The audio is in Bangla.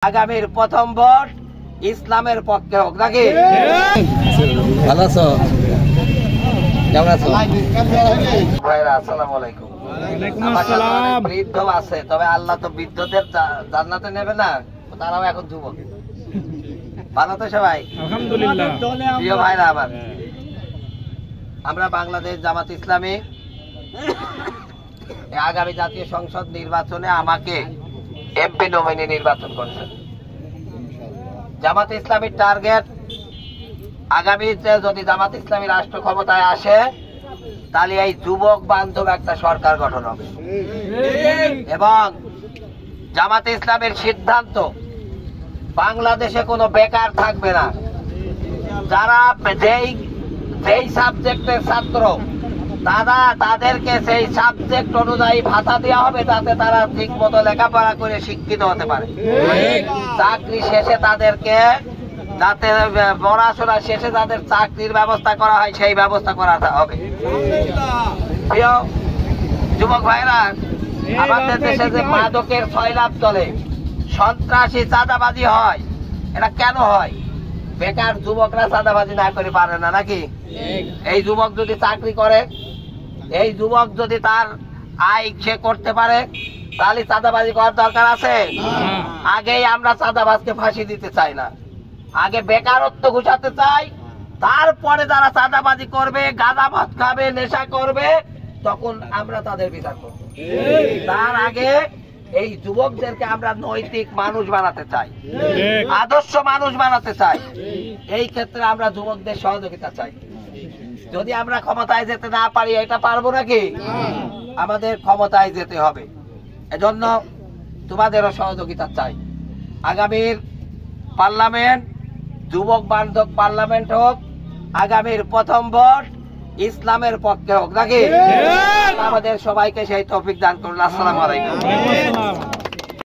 আগামীর প্রথম ভোট ইসলামের পক্ষে হোক নাকি? ভালো আছো? কেমন আছো ভাইরা? আসসালামু আলাইকুম। বৃদ্ধ আছে, তবে আল্লাহ তো বৃদ্ধদের জান্নাতে নেবে না, তারাও এখন যুবক। ভালো তো সবাই? আলহামদুলিল্লাহ। প্রিয় ভাইরা আমার, আমরা বাংলাদেশ জামাত ইসলামী আগামী জাতীয় সংসদ নির্বাচনে আমাকে এমপি নমিনি নির্বাচন করছেন। জামাত ইসলামীর টার্গেট, আগামীতে যদি জামাত ইসলামী রাষ্ট্র ক্ষমতায় আসে তাহলে এই যুবক বান্ধব একটা সরকার গঠন হবে এবং জামাত ইসলামের সিদ্ধান্ত বাংলাদেশে কোনো বেকার থাকবে না। যারা যেই সাবজেক্টের ছাত্র তাদেরকে সেই সাবজেক্ট অনুযায়ী ভাতা দেওয়া হবে, যাতে তারা ঠিক মতো লেখাপড়া করে শিক্ষিত হতে পারে। চাকরি শেষে তাদেরকে, যাতে পড়াশোনা শেষে তাদের চাকরির ব্যবস্থা করা হয়, সেই ব্যবস্থা করা হবে। প্রিয় যুবক ভাইরা, আমাদের দেশে যে মাদকের সয়লাভ চলে, সন্ত্রাসী চাঁদাবাজি হয়, এটা কেন হয়? বেকার যুবকরা চাঁদাবাজি না করে পারে না নাকি? এই যুবক যদি চাকরি করে, এই যুবক যদি তার আয় সে করতে পারে, তাহলে চাঁদাবাজি করার দরকার আছে? আগেই আমরা চাঁদাবাজকে ফাঁসি দিতে চাই না, আগে বেকারত্ব ঘুষাতে চাই, তারপরে যারা চাঁদাবাজি করবে, গাঁজা ভাত খাবে, নেশা করবে, তখন আমরা তাদের বিচার করব। তার আগে এই যুবকদেরকে আমরা নৈতিক মানুষ বানাতে চাই, আদর্শ মানুষ বানাতে চাই। এই ক্ষেত্রে আমরা যুবকদের সহযোগিতা চাই। যদি আমরা ক্ষমতায় যেতে না পারি, এটা পারবো নাকি? আমাদের ক্ষমতায় যেতে হবে, এজন্য তোমাদেরও সহযোগিতা চাই। আগামীর পার্লামেন্ট যুবক বান্ধব পার্লামেন্ট হোক, আগামীর প্রথম ভোট ইসলামের পক্ষে হোক নাকি? আমাদের সবাইকে সেই তৌফিক দান করুন। আসসালামু আলাইকুম।